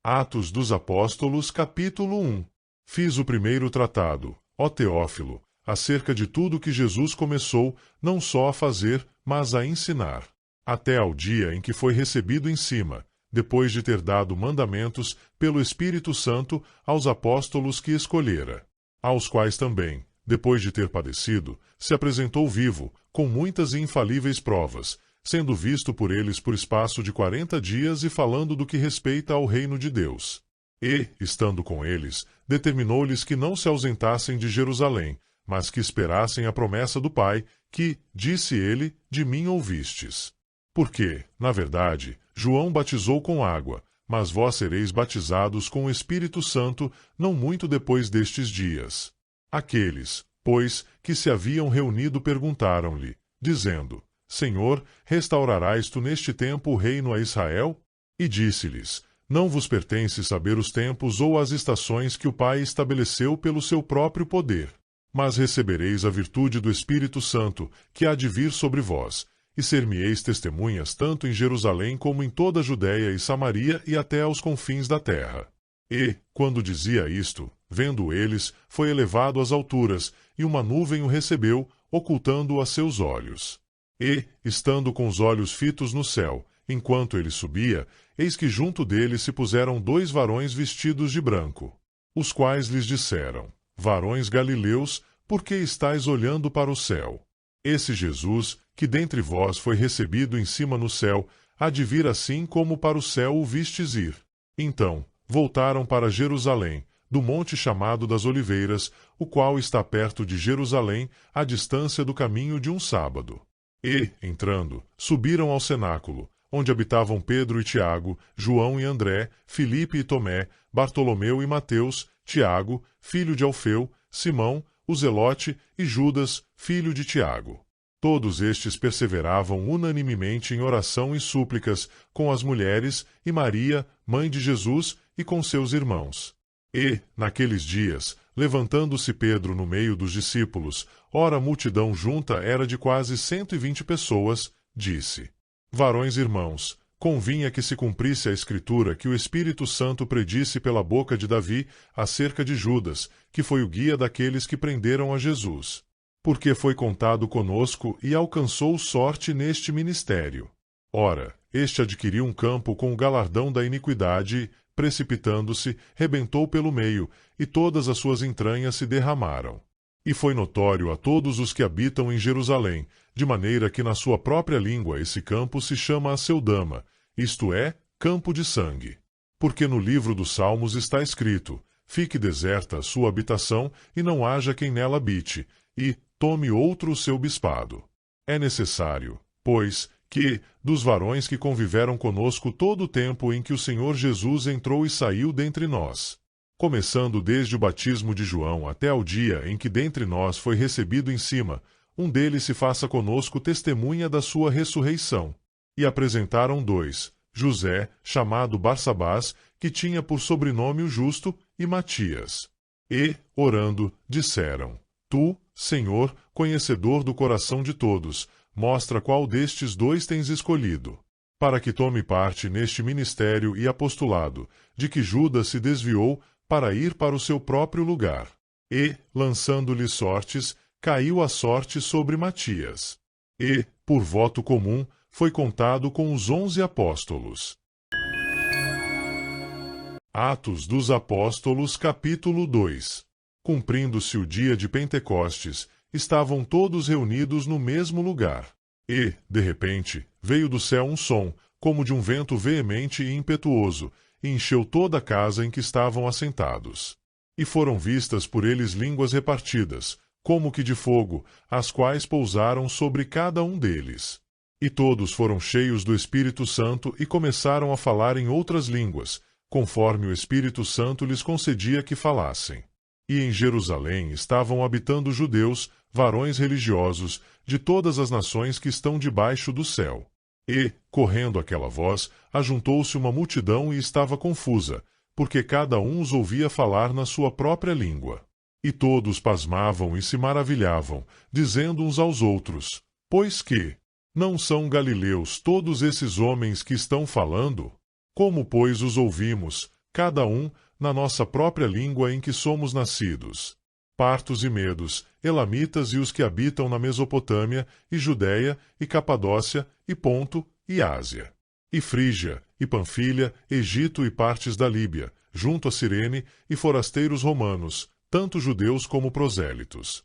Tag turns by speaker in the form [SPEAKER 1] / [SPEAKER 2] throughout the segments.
[SPEAKER 1] Atos dos Apóstolos, capítulo 1. Fiz o primeiro tratado, ó Teófilo, acerca de tudo que Jesus começou não só a fazer, mas a ensinar, até ao dia em que foi recebido em cima, depois de ter dado mandamentos pelo Espírito Santo aos apóstolos que escolhera, aos quais também, depois de ter padecido, se apresentou vivo, com muitas e infalíveis provas, sendo visto por eles por espaço de 40 dias e falando do que respeita ao reino de Deus. E, estando com eles, determinou-lhes que não se ausentassem de Jerusalém, mas que esperassem a promessa do Pai, que, disse ele, de mim ouvistes. Porque, na verdade, João batizou com água, mas vós sereis batizados com o Espírito Santo não muito depois destes dias. Aqueles, pois, que se haviam reunido perguntaram-lhe, dizendo: Senhor, restaurarás tu neste tempo o reino a Israel? E disse-lhes: Não vos pertence saber os tempos ou as estações que o Pai estabeleceu pelo seu próprio poder. Mas recebereis a virtude do Espírito Santo, que há de vir sobre vós, e ser-me-eis testemunhas tanto em Jerusalém como em toda a Judéia e Samaria e até aos confins da terra. E, quando dizia isto, vendo eles, foi elevado às alturas, e uma nuvem o recebeu, ocultando-o a seus olhos. E, estando com os olhos fitos no céu, enquanto ele subia, eis que junto dele se puseram 2 varões vestidos de branco, os quais lhes disseram: Varões galileus, por que estáis olhando para o céu? Esse Jesus, que dentre vós foi recebido em cima no céu, há de vir assim como para o céu o vistes ir. Então, voltaram para Jerusalém, do monte chamado das Oliveiras, o qual está perto de Jerusalém, à distância do caminho de um sábado. E, entrando, subiram ao cenáculo, onde habitavam Pedro e Tiago, João e André, Filipe e Tomé, Bartolomeu e Mateus, Tiago, filho de Alfeu, Simão, o Zelote e Judas, filho de Tiago. Todos estes perseveravam unanimemente em oração e súplicas com as mulheres e Maria, mãe de Jesus, e com seus irmãos. E, naqueles dias, levantando-se Pedro no meio dos discípulos, ora a multidão junta era de quase 120 pessoas, disse: Varões irmãos, convinha que se cumprisse a Escritura que o Espírito Santo predisse pela boca de Davi acerca de Judas, que foi o guia daqueles que prenderam a Jesus. Porque foi contado conosco e alcançou sorte neste ministério. Ora, este adquiriu um campo com o galardão da iniquidade e, precipitando-se, rebentou pelo meio, e todas as suas entranhas se derramaram. E foi notório a todos os que habitam em Jerusalém, de maneira que na sua própria língua esse campo se chama Aceldama, isto é, campo de sangue. Porque no livro dos Salmos está escrito: Fique deserta a sua habitação, e não haja quem nela habite, e tome outro o seu bispado. É necessário, pois, que, dos varões que conviveram conosco todo o tempo em que o Senhor Jesus entrou e saiu dentre nós, começando desde o batismo de João até ao dia em que dentre nós foi recebido em cima, um deles se faça conosco testemunha da sua ressurreição. E apresentaram 2, José, chamado Barsabás, que tinha por sobrenome o Justo, e Matias. E, orando, disseram: Tu, Senhor, conhecedor do coração de todos, mostra qual destes 2 tens escolhido, para que tome parte neste ministério e apostolado, de que Judas se desviou para ir para o seu próprio lugar. E, lançando-lhe sortes, caiu a sorte sobre Matias. E, por voto comum, foi contado com os 11 apóstolos. Atos dos Apóstolos, capítulo 2. Cumprindo-se o dia de Pentecostes, estavam todos reunidos no mesmo lugar. E, de repente, veio do céu um som, como de um vento veemente e impetuoso, e encheu toda a casa em que estavam assentados. E foram vistas por eles línguas repartidas, como que de fogo, as quais pousaram sobre cada um deles. E todos foram cheios do Espírito Santo e começaram a falar em outras línguas, conforme o Espírito Santo lhes concedia que falassem. E em Jerusalém estavam habitando judeus, varões religiosos, de todas as nações que estão debaixo do céu. E, correndo aquela voz, ajuntou-se uma multidão e estava confusa, porque cada um os ouvia falar na sua própria língua. E todos pasmavam e se maravilhavam, dizendo uns aos outros: Pois que? Não são galileus todos esses homens que estão falando? Como, pois, os ouvimos? cada um na nossa própria língua em que somos nascidos. Partos e medos, elamitas e os que habitam na Mesopotâmia, e Judéia, e Capadócia, e Ponto, e Ásia. E Frígia, e Panfilha, Egito e partes da Líbia, junto a Cirene, e forasteiros romanos, tanto judeus como prosélitos.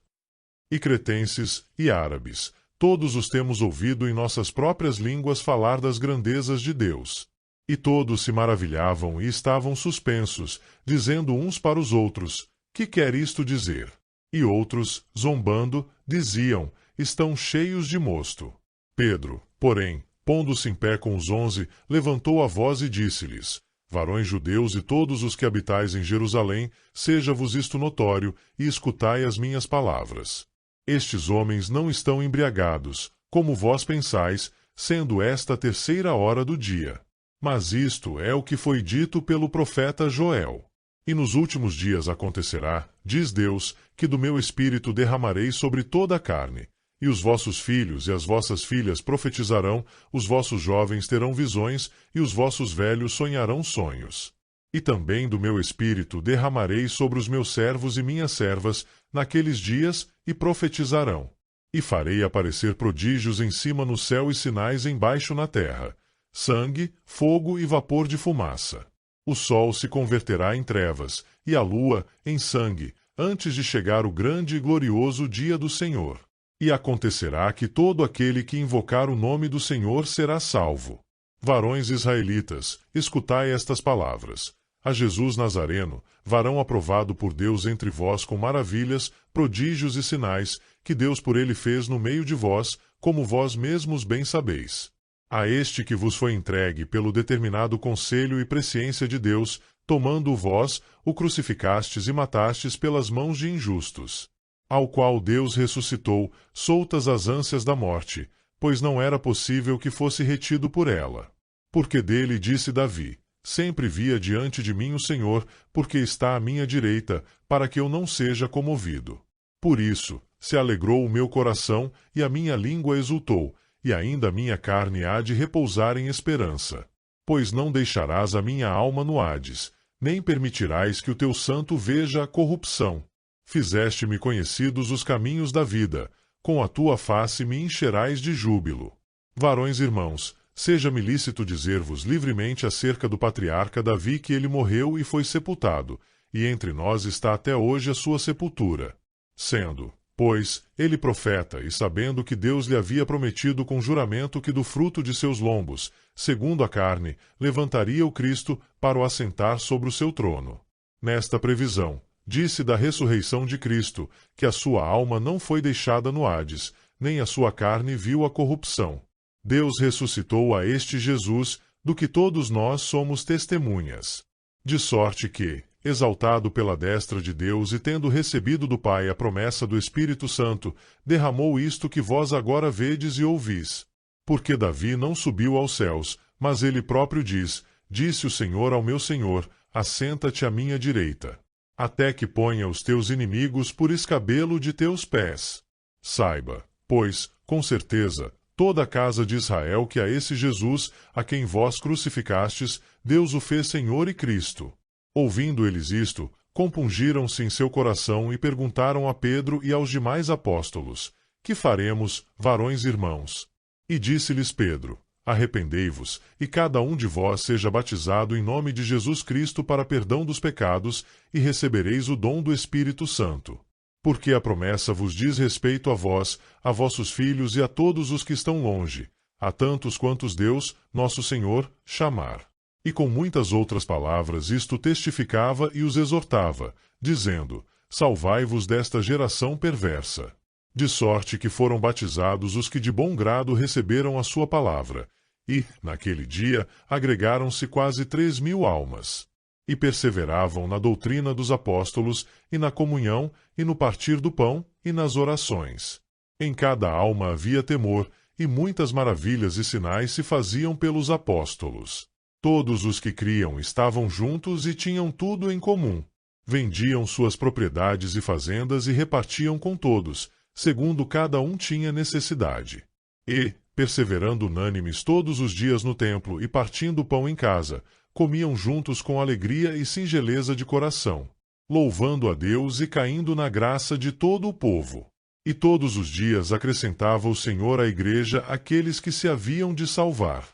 [SPEAKER 1] E cretenses, e árabes, todos os temos ouvido em nossas próprias línguas falar das grandezas de Deus. E todos se maravilhavam e estavam suspensos, dizendo uns para os outros: que quer isto dizer? E outros, zombando, diziam: estão cheios de mosto. Pedro, porém, pondo-se em pé com os 11, levantou a voz e disse-lhes: varões judeus e todos os que habitais em Jerusalém, seja-vos isto notório, e escutai as minhas palavras. Estes homens não estão embriagados, como vós pensais, sendo esta a 3ª hora do dia. Mas isto é o que foi dito pelo profeta Joel. E nos últimos dias acontecerá, diz Deus, que do meu espírito derramarei sobre toda a carne. E os vossos filhos e as vossas filhas profetizarão, os vossos jovens terão visões, e os vossos velhos sonharão sonhos. E também do meu espírito derramarei sobre os meus servos e minhas servas, naqueles dias, e profetizarão. E farei aparecer prodígios em cima no céu e sinais embaixo na terra: sangue, fogo e vapor de fumaça. O sol se converterá em trevas, e a lua em sangue, antes de chegar o grande e glorioso dia do Senhor. E acontecerá que todo aquele que invocar o nome do Senhor será salvo. Varões israelitas, escutai estas palavras. A Jesus Nazareno, varão aprovado por Deus entre vós com maravilhas, prodígios e sinais, que Deus por ele fez no meio de vós, como vós mesmos bem sabeis. A este que vos foi entregue pelo determinado conselho e presciência de Deus, tomando-o vós, o crucificastes e matastes pelas mãos de injustos. Ao qual Deus ressuscitou, soltas as ânsias da morte, pois não era possível que fosse retido por ela. Porque dele disse Davi: sempre via diante de mim o Senhor, porque está à minha direita, para que eu não seja comovido. Por isso, se alegrou o meu coração, e a minha língua exultou, e ainda a minha carne há de repousar em esperança. Pois não deixarás a minha alma no Hades, nem permitirás que o teu santo veja a corrupção. Fizeste-me conhecidos os caminhos da vida, com a tua face me encherás de júbilo. Varões irmãos, seja-me lícito dizer-vos livremente acerca do patriarca Davi que ele morreu e foi sepultado, e entre nós está até hoje a sua sepultura. Sendo, pois, ele profeta, e sabendo que Deus lhe havia prometido com juramento que do fruto de seus lombos, segundo a carne, levantaria o Cristo para o assentar sobre o seu trono. Nesta previsão, disse da ressurreição de Cristo, que a sua alma não foi deixada no Hades, nem a sua carne viu a corrupção. Deus ressuscitou a este Jesus, do que todos nós somos testemunhas. De sorte que, exaltado pela destra de Deus e tendo recebido do Pai a promessa do Espírito Santo, derramou isto que vós agora vedes e ouvis. Porque Davi não subiu aos céus, mas ele próprio diz: disse o Senhor ao meu Senhor, assenta-te à minha direita, até que ponha os teus inimigos por escabelo de teus pés. Saiba, pois, com certeza, toda a casa de Israel que a esse Jesus, a quem vós crucificastes, Deus o fez Senhor e Cristo. Ouvindo eles isto, compungiram-se em seu coração e perguntaram a Pedro e aos demais apóstolos: que faremos, varões irmãos? E disse-lhes Pedro: arrependei-vos, e cada um de vós seja batizado em nome de Jesus Cristo para perdão dos pecados, e recebereis o dom do Espírito Santo. Porque a promessa vos diz respeito a vós, a vossos filhos e a todos os que estão longe, a tantos quantos Deus, nosso Senhor, chamar. E com muitas outras palavras isto testificava e os exortava, dizendo: salvai-vos desta geração perversa. De sorte que foram batizados os que de bom grado receberam a sua palavra, e, naquele dia, agregaram-se quase 3.000 almas. E perseveravam na doutrina dos apóstolos, e na comunhão, e no partir do pão, e nas orações. Em cada alma havia temor, e muitas maravilhas e sinais se faziam pelos apóstolos. Todos os que criam estavam juntos e tinham tudo em comum. Vendiam suas propriedades e fazendas e repartiam com todos, segundo cada um tinha necessidade. E, perseverando unânimes todos os dias no templo e partindo o pão em casa, comiam juntos com alegria e singeleza de coração, louvando a Deus e caindo na graça de todo o povo. E todos os dias acrescentava o Senhor à igreja aqueles que se haviam de salvar.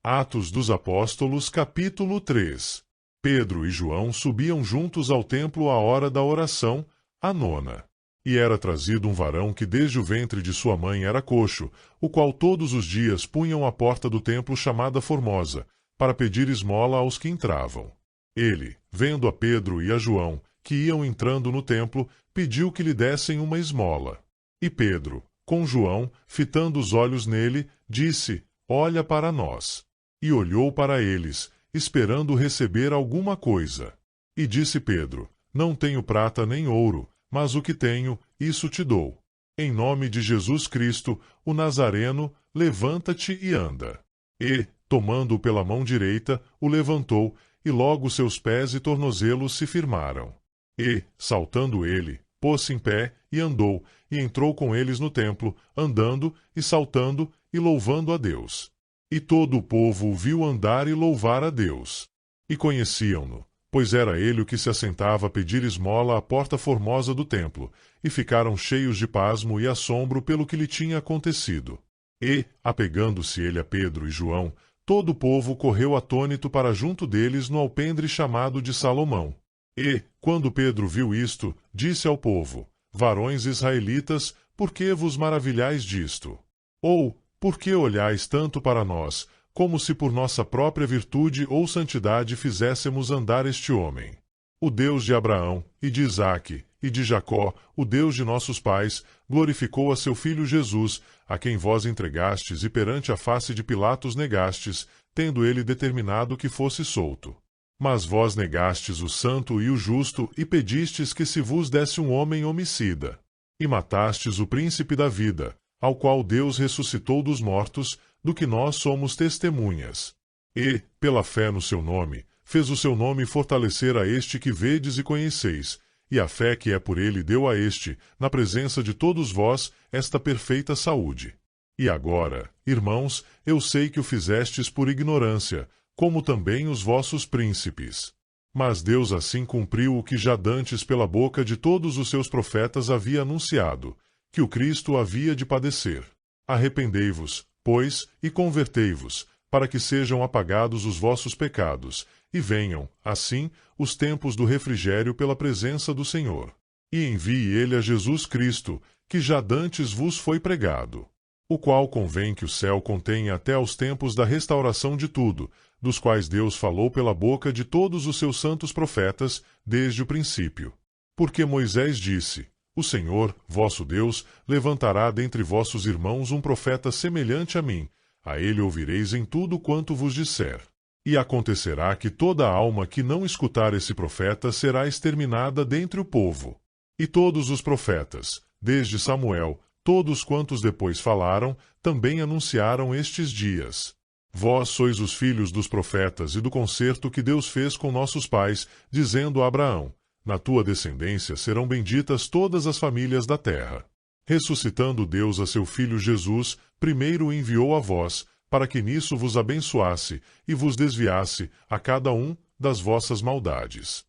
[SPEAKER 1] Atos dos Apóstolos, capítulo 3. Pedro e João subiam juntos ao templo à hora da oração, a nona. E era trazido um varão que desde o ventre de sua mãe era coxo, o qual todos os dias punham à porta do templo chamada Formosa, para pedir esmola aos que entravam. Ele, vendo a Pedro e a João, que iam entrando no templo, pediu que lhe dessem uma esmola. E Pedro, com João, fitando os olhos nele, disse: Olha para nós. E olhou para eles, esperando receber alguma coisa. E disse Pedro: Não tenho prata nem ouro, mas o que tenho, isso te dou. Em nome de Jesus Cristo, o Nazareno, levanta-te e anda. E, tomando-o pela mão direita, o levantou, e logo seus pés e tornozelos se firmaram. E, saltando ele, pôs-se em pé e andou, e entrou com eles no templo, andando e saltando e louvando a Deus. E todo o povo o viu andar e louvar a Deus. E conheciam-no, pois era ele o que se assentava a pedir esmola à porta formosa do templo, e ficaram cheios de pasmo e assombro pelo que lhe tinha acontecido. E, apegando-se ele a Pedro e João, todo o povo correu atônito para junto deles no alpendre chamado de Salomão. E, quando Pedro viu isto, disse ao povo: Varões israelitas, por que vos maravilhais disto? Ou, por que olhais tanto para nós, como se por nossa própria virtude ou santidade fizéssemos andar este homem? O Deus de Abraão, e de Isaque, e de Jacó, o Deus de nossos pais, glorificou a seu filho Jesus, a quem vós entregastes e perante a face de Pilatos negastes, tendo ele determinado que fosse solto. Mas vós negastes o santo e o justo, e pedistes que se vos desse um homem homicida. E matastes o príncipe da vida, ao qual Deus ressuscitou dos mortos, do que nós somos testemunhas. E, pela fé no seu nome, fez o seu nome fortalecer a este que vedes e conheceis, e a fé que é por ele deu a este, na presença de todos vós, esta perfeita saúde. E agora, irmãos, eu sei que o fizestes por ignorância, como também os vossos príncipes. Mas Deus assim cumpriu o que já dantes pela boca de todos os seus profetas havia anunciado, que o Cristo havia de padecer. Arrependei-vos, pois, e convertei-vos, para que sejam apagados os vossos pecados, e venham, assim, os tempos do refrigério pela presença do Senhor. E envie ele a Jesus Cristo, que já dantes vos foi pregado, o qual convém que o céu contenha até aos tempos da restauração de tudo, dos quais Deus falou pela boca de todos os seus santos profetas, desde o princípio. Porque Moisés disse: O Senhor, vosso Deus, levantará dentre vossos irmãos um profeta semelhante a mim, a ele ouvireis em tudo quanto vos disser. E acontecerá que toda alma que não escutar esse profeta será exterminada dentre o povo. E todos os profetas, desde Samuel, todos quantos depois falaram, também anunciaram estes dias. Vós sois os filhos dos profetas e do concerto que Deus fez com nossos pais, dizendo a Abraão: Na tua descendência serão benditas todas as famílias da terra. Ressuscitando Deus a seu Filho Jesus, primeiro o enviou a vós, para que nisso vos abençoasse e vos desviasse, a cada um, das vossas maldades.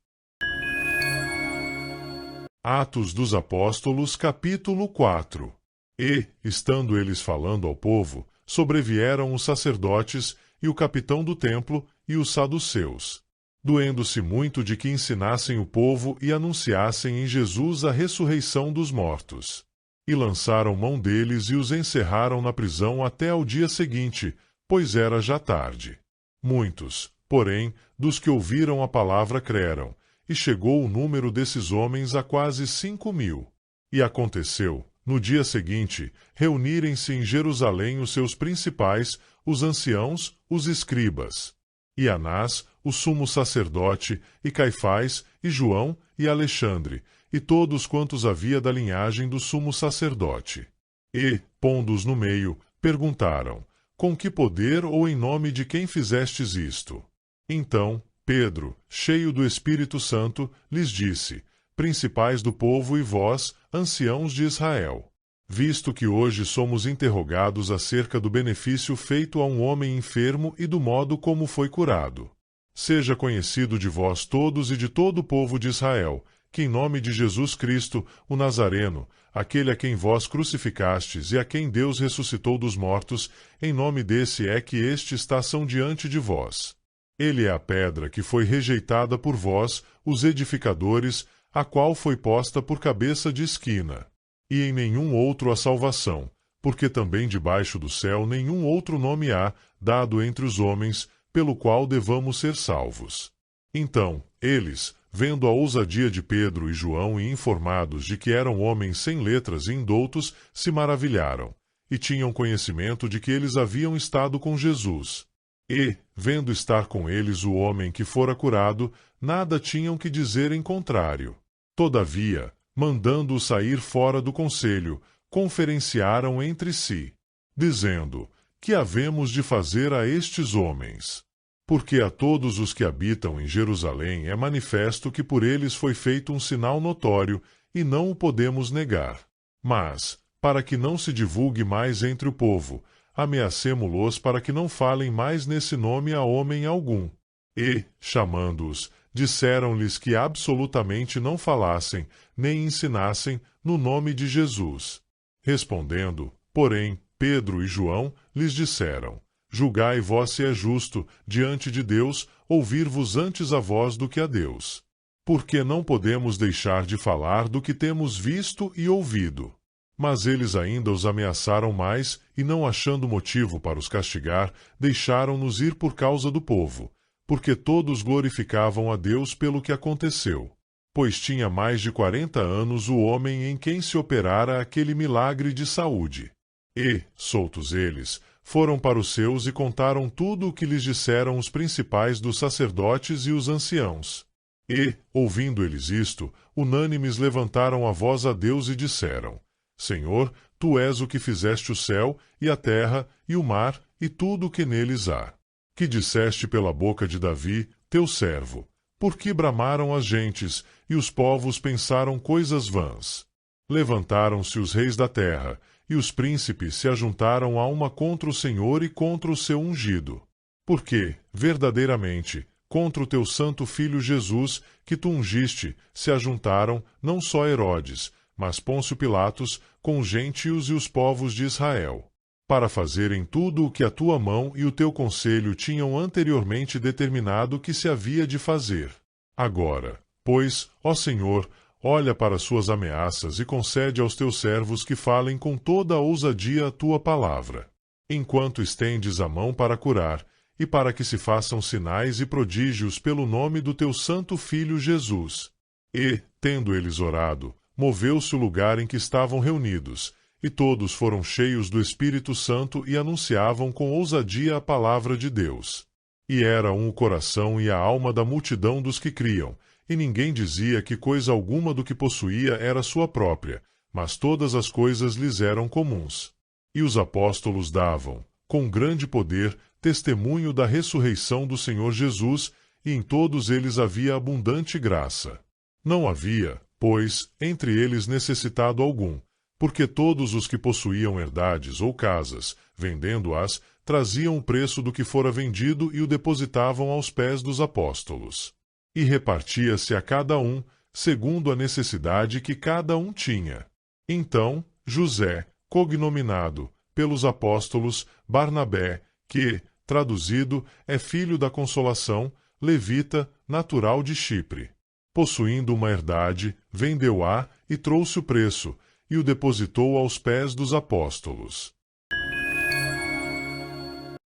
[SPEAKER 1] Atos dos Apóstolos, capítulo 4. E, estando eles falando ao povo, sobrevieram os sacerdotes, e o capitão do templo, e os saduceus, doendo-se muito de que ensinassem o povo e anunciassem em Jesus a ressurreição dos mortos. E lançaram mão deles e os encerraram na prisão até ao dia seguinte, pois era já tarde. Muitos, porém, dos que ouviram a palavra creram, e chegou o número desses homens a quase 5.000. E aconteceu, no dia seguinte, reunirem-se em Jerusalém os seus principais, os anciãos, os escribas, e Anás, o sumo sacerdote, e Caifás, e João, e Alexandre, e todos quantos havia da linhagem do sumo sacerdote. E, pondo-os no meio, perguntaram: Com que poder ou em nome de quem fizestes isto? Então, Pedro, cheio do Espírito Santo, lhes disse: Principais do povo e vós, anciãos de Israel, visto que hoje somos interrogados acerca do benefício feito a um homem enfermo e do modo como foi curado. Seja conhecido de vós todos e de todo o povo de Israel, que em nome de Jesus Cristo, o Nazareno, aquele a quem vós crucificastes e a quem Deus ressuscitou dos mortos, em nome desse é que estes taçam diante de vós. Ele é a pedra que foi rejeitada por vós, os edificadores, a qual foi posta por cabeça de esquina. E em nenhum outro há salvação, porque também debaixo do céu nenhum outro nome há, dado entre os homens, pelo qual devamos ser salvos. Então, eles, vendo a ousadia de Pedro e João e informados de que eram homens sem letras e indoutos, se maravilharam, e tinham conhecimento de que eles haviam estado com Jesus. E, vendo estar com eles o homem que fora curado, nada tinham que dizer em contrário. Todavia, mandando-o sair fora do conselho, conferenciaram entre si, dizendo: que havemos de fazer a estes homens? Porque a todos os que habitam em Jerusalém é manifesto que por eles foi feito um sinal notório, e não o podemos negar. Mas, para que não se divulgue mais entre o povo, ameacemo-los para que não falem mais nesse nome a homem algum. E, chamando-os, disseram-lhes que absolutamente não falassem, nem ensinassem, no nome de Jesus. Respondendo, porém, Pedro e João lhes disseram: julgai vós se é justo, diante de Deus, ouvir-vos antes a vós do que a Deus. Porque não podemos deixar de falar do que temos visto e ouvido. Mas eles ainda os ameaçaram mais, e não achando motivo para os castigar, deixaram-nos ir por causa do povo, porque todos glorificavam a Deus pelo que aconteceu. Pois tinha mais de 40 anos o homem em quem se operara aquele milagre de saúde. E, soltos eles, foram para os seus e contaram tudo o que lhes disseram os principais dos sacerdotes e os anciãos. E, ouvindo eles isto, unânimes levantaram a voz a Deus e disseram: Senhor, tu és o que fizeste o céu, e a terra, e o mar, e tudo o que neles há. Que disseste pela boca de Davi, teu servo: por que bramaram as gentes, e os povos pensaram coisas vãs? Levantaram-se os reis da terra, e os príncipes se ajuntaram a uma contra o Senhor e contra o seu ungido. Porque, verdadeiramente, contra o teu santo Filho Jesus, que tu ungiste, se ajuntaram não só Herodes, mas Pôncio Pilatos, com os gentios e os povos de Israel, para fazerem tudo o que a tua mão e o teu conselho tinham anteriormente determinado que se havia de fazer. Agora, pois, ó Senhor, olha para suas ameaças e concede aos teus servos que falem com toda a ousadia a tua palavra, enquanto estendes a mão para curar, e para que se façam sinais e prodígios pelo nome do teu santo Filho Jesus. E, tendo eles orado, moveu-se o lugar em que estavam reunidos, e todos foram cheios do Espírito Santo e anunciavam com ousadia a palavra de Deus. E era um o coração e a alma da multidão dos que criam, e ninguém dizia que coisa alguma do que possuía era sua própria, mas todas as coisas lhes eram comuns. E os apóstolos davam, com grande poder, testemunho da ressurreição do Senhor Jesus, e em todos eles havia abundante graça. Não havia, pois, entre eles necessitado algum, porque todos os que possuíam herdades ou casas, vendendo-as, traziam o preço do que fora vendido e o depositavam aos pés dos apóstolos. E repartia-se a cada um, segundo a necessidade que cada um tinha. Então, José, cognominado, pelos apóstolos, Barnabé, que, traduzido, é filho da consolação, levita, natural de Chipre. Possuindo uma herdade, vendeu-a e trouxe o preço, e o depositou aos pés dos apóstolos.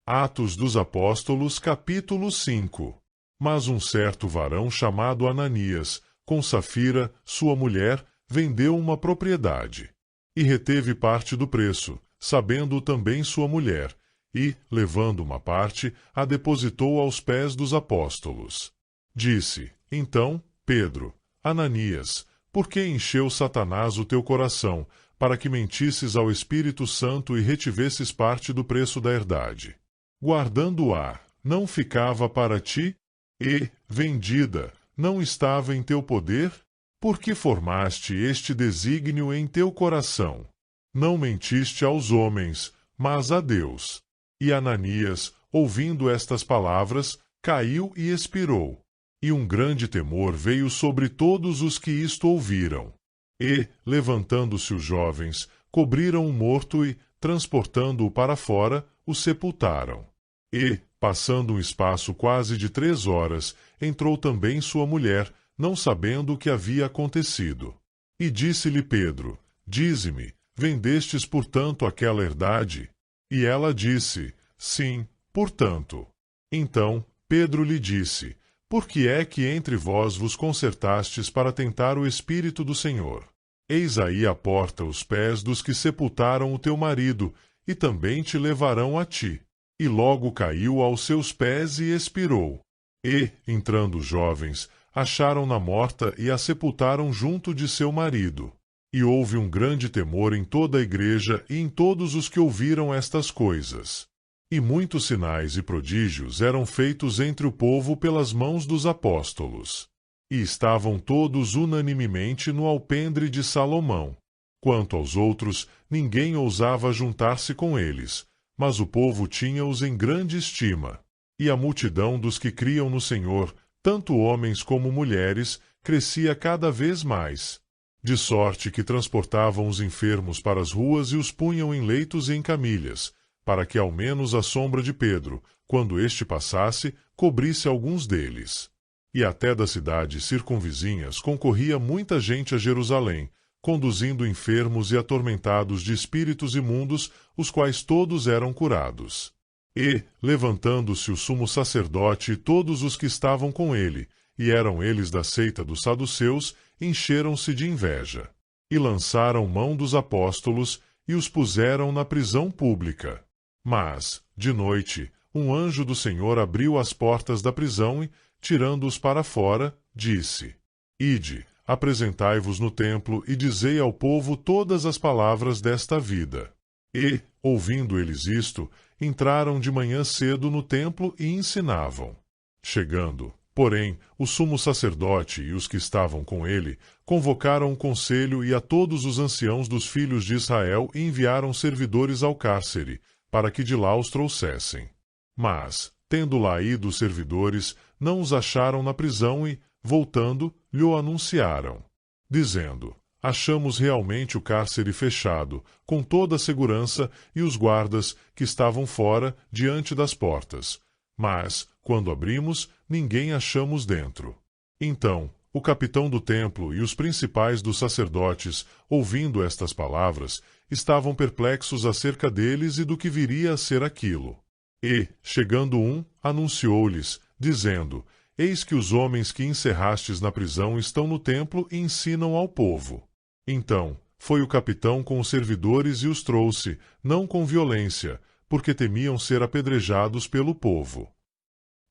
[SPEAKER 1] Atos dos Apóstolos, capítulo 5. Mas um certo varão chamado Ananias, com Safira, sua mulher, vendeu uma propriedade. E reteve parte do preço, sabendo também sua mulher, e, levando uma parte, a depositou aos pés dos apóstolos. Disse, então, Pedro: Ananias, por que encheu Satanás o teu coração, para que mentisses ao Espírito Santo e retivesses parte do preço da herdade? Guardando-a, não ficava para ti? E, vendida, não estava em teu poder? Por que formaste este desígnio em teu coração? não mentiste aos homens, mas a Deus. E Ananias, ouvindo estas palavras, caiu e expirou. E um grande temor veio sobre todos os que isto ouviram. E, levantando-se os jovens, cobriram o morto e, transportando-o para fora, o sepultaram. E, passando um espaço quase de 3 horas, entrou também sua mulher, não sabendo o que havia acontecido. E disse-lhe Pedro: Dize-me, vendestes portanto aquela herdade? E ela disse: Sim, portanto. Então Pedro lhe disse: Por que é que entre vós vos concertastes para tentar o Espírito do Senhor? Eis aí a porta os pés dos que sepultaram o teu marido, e também te levarão a ti. E logo caiu aos seus pés e expirou. E, entrando os jovens, acharam-na morta e a sepultaram junto de seu marido. E houve um grande temor em toda a igreja e em todos os que ouviram estas coisas. E muitos sinais e prodígios eram feitos entre o povo pelas mãos dos apóstolos. E estavam todos unanimemente no alpendre de Salomão. Quanto aos outros, ninguém ousava juntar-se com eles, mas o povo tinha-os em grande estima. E a multidão dos que criam no Senhor, tanto homens como mulheres, crescia cada vez mais. De sorte que transportavam os enfermos para as ruas e os punham em leitos e em camilhas, para que ao menos a sombra de Pedro, quando este passasse, cobrisse alguns deles. E até das cidades circunvizinhas concorria muita gente a Jerusalém, conduzindo enfermos e atormentados de espíritos imundos, os quais todos eram curados. E, levantando-se o sumo sacerdote e todos os que estavam com ele, e eram eles da seita dos saduceus, encheram-se de inveja. E lançaram mão dos apóstolos, e os puseram na prisão pública. Mas, de noite, um anjo do Senhor abriu as portas da prisão e, tirando-os para fora, disse: Ide, apresentai-vos no templo e dizei ao povo todas as palavras desta vida. E, ouvindo eles isto, entraram de manhã cedo no templo e ensinavam. Chegando, porém, o sumo sacerdote e os que estavam com ele convocaram um conselho e a todos os anciãos dos filhos de Israel enviaram servidores ao cárcere, para que de lá os trouxessem. Mas, tendo lá ido os servidores, não os acharam na prisão e, voltando, lhe anunciaram, dizendo: Achamos realmente o cárcere fechado, com toda a segurança, e os guardas, que estavam fora, diante das portas. Mas, quando abrimos, ninguém achamos dentro. Então, o capitão do templo e os principais dos sacerdotes, ouvindo estas palavras, estavam perplexos acerca deles e do que viria a ser aquilo. E, chegando um, anunciou-lhes, dizendo: Eis que os homens que encerrastes na prisão estão no templo e ensinam ao povo. Então, foi o capitão com os servidores e os trouxe, não com violência, porque temiam ser apedrejados pelo povo.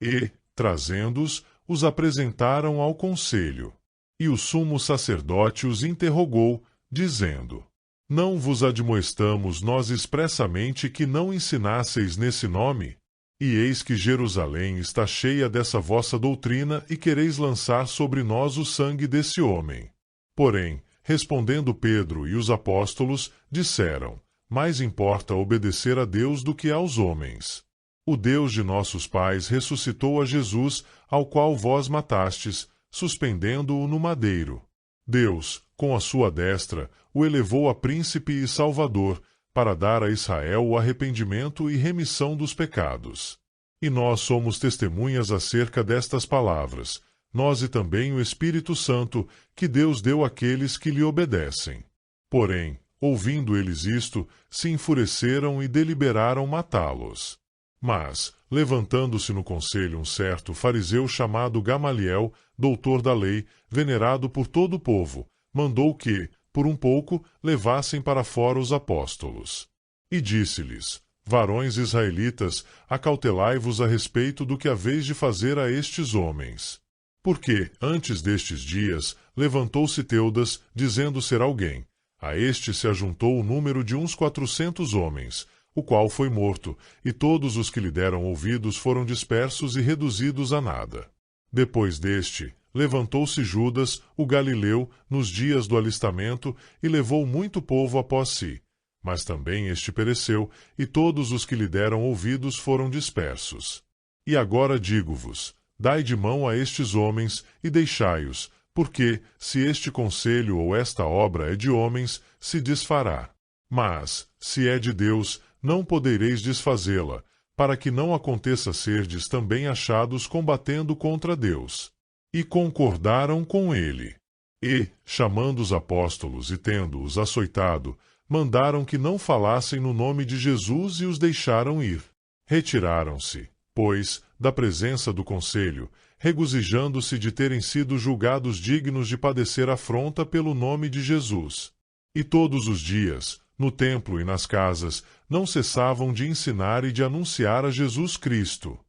[SPEAKER 1] E, trazendo-os, os apresentaram ao conselho. E o sumo sacerdote os interrogou, dizendo: Não vos admoestamos nós expressamente que não ensinasseis nesse nome? E eis que Jerusalém está cheia dessa vossa doutrina e quereis lançar sobre nós o sangue desse homem. Porém, respondendo Pedro e os apóstolos, disseram: Mais importa obedecer a Deus do que aos homens. O Deus de nossos pais ressuscitou a Jesus, ao qual vós matastes, suspendendo-o no madeiro. Deus, com a sua destra, o elevou a príncipe e salvador, para dar a Israel o arrependimento e remissão dos pecados. E nós somos testemunhas acerca destas palavras, nós e também o Espírito Santo, que Deus deu àqueles que lhe obedecem. Porém, ouvindo eles isto, se enfureceram e deliberaram matá-los. Mas, levantando-se no conselho um certo fariseu chamado Gamaliel, doutor da lei, venerado por todo o povo, mandou que, por um pouco, levassem para fora os apóstolos. E disse-lhes: Varões israelitas, acautelai-vos a respeito do que haveis de fazer a estes homens. Porque, antes destes dias, levantou-se Teudas, dizendo ser alguém. A este se ajuntou o número de uns 400 homens, o qual foi morto, e todos os que lhe deram ouvidos foram dispersos e reduzidos a nada. Depois deste, levantou-se Judas, o Galileu, nos dias do alistamento, e levou muito povo após si. Mas também este pereceu, e todos os que lhe deram ouvidos foram dispersos. E agora digo-vos: dai de mão a estes homens e deixai-os, porque, se este conselho ou esta obra é de homens, se desfará. Mas, se é de Deus, não podereis desfazê-la, para que não aconteça serdes também achados combatendo contra Deus. E concordaram com ele. E, chamando os apóstolos e tendo-os açoitado, mandaram que não falassem no nome de Jesus e os deixaram ir. Retiraram-se, pois, da presença do conselho, regozijando-se de terem sido julgados dignos de padecer afronta pelo nome de Jesus. E todos os dias, no templo e nas casas, não cessavam de ensinar e de anunciar a Jesus Cristo.